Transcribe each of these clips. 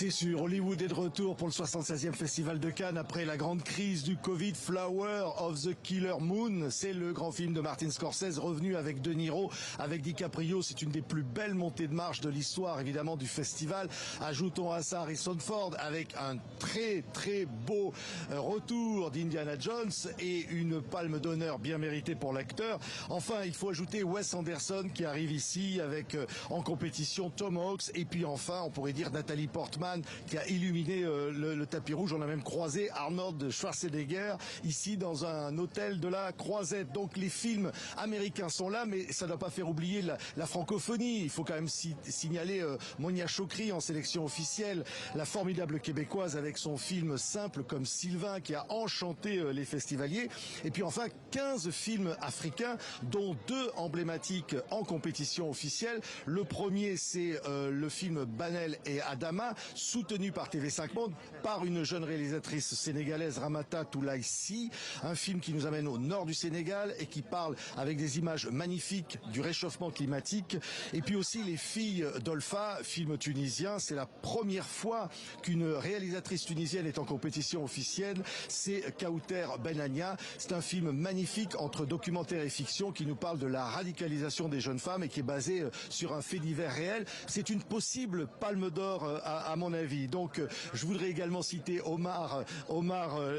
C'est sûr, Hollywood est de retour pour le 76e Festival de Cannes après la grande crise du Covid. Flower of the Killer Moon, c'est le grand film de Martin Scorsese revenu avec De Niro, avec DiCaprio. C'est une des plus belles montées de marche de l'histoire évidemment du festival. Ajoutons à ça Harrison Ford avec un très beau retour d'Indiana Jones et une palme d'honneur bien méritée pour l'acteur. Enfin, il faut ajouter Wes Anderson qui arrive ici avec en compétition Tom Hanks et puis enfin on pourrait dire Nathalie Portman qui a illuminé le tapis rouge. On a même croisé Arnold Schwarzenegger ici dans un hôtel de la Croisette. Donc les films américains sont là, mais ça ne doit pas faire oublier la francophonie. Il faut quand même signaler Monia Chokri en sélection officielle, la formidable québécoise avec son film simple comme Sylvain qui a enchanté les festivaliers. Et puis enfin 15 films africains dont 2 emblématiques en compétition officielle. Le premier c'est le film Banel et Adama, soutenu par TV5 Monde, par une jeune réalisatrice sénégalaise, Ramata Toulaye Sy, un film qui nous amène au nord du Sénégal et qui parle avec des images magnifiques du réchauffement climatique. Et puis aussi Les Filles d'Olfa, film tunisien. C'est la première fois qu'une réalisatrice tunisienne est en compétition officielle. C'est Kauter Benania. C'est un film magnifique entre documentaire et fiction qui nous parle de la radicalisation des jeunes femmes et qui est basé sur un fait divers réel. C'est une possible palme d'or à mon avis. Donc je voudrais également citer Omar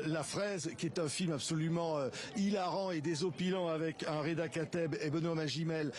la fraise qui est un film absolument hilarant et désopilant avec un Reda Kateb et Benoît Magimel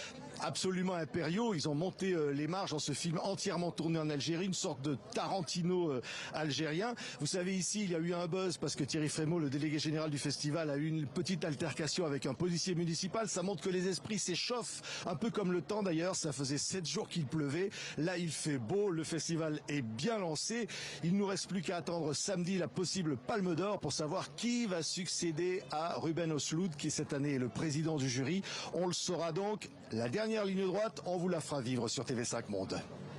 absolument impériaux. Ils ont monté les marges dans ce film entièrement tourné en Algérie, une sorte de Tarantino algérien. Vous savez, ici il y a eu un buzz parce que Thierry Frémaux, le délégué général du festival, a eu une petite altercation avec un policier municipal. Ça montre que les esprits s'échauffent, un peu comme le temps d'ailleurs. Ça faisait 7 jours qu'il pleuvait. Là il fait beau, le festival est bien lancé. Il nous reste plus qu'à attendre samedi la possible Palme d'Or pour savoir qui va succéder à Ruben Östlund qui cette année est le président du jury. On le saura donc. La dernière ligne droite, on vous la fera vivre sur TV5 Monde.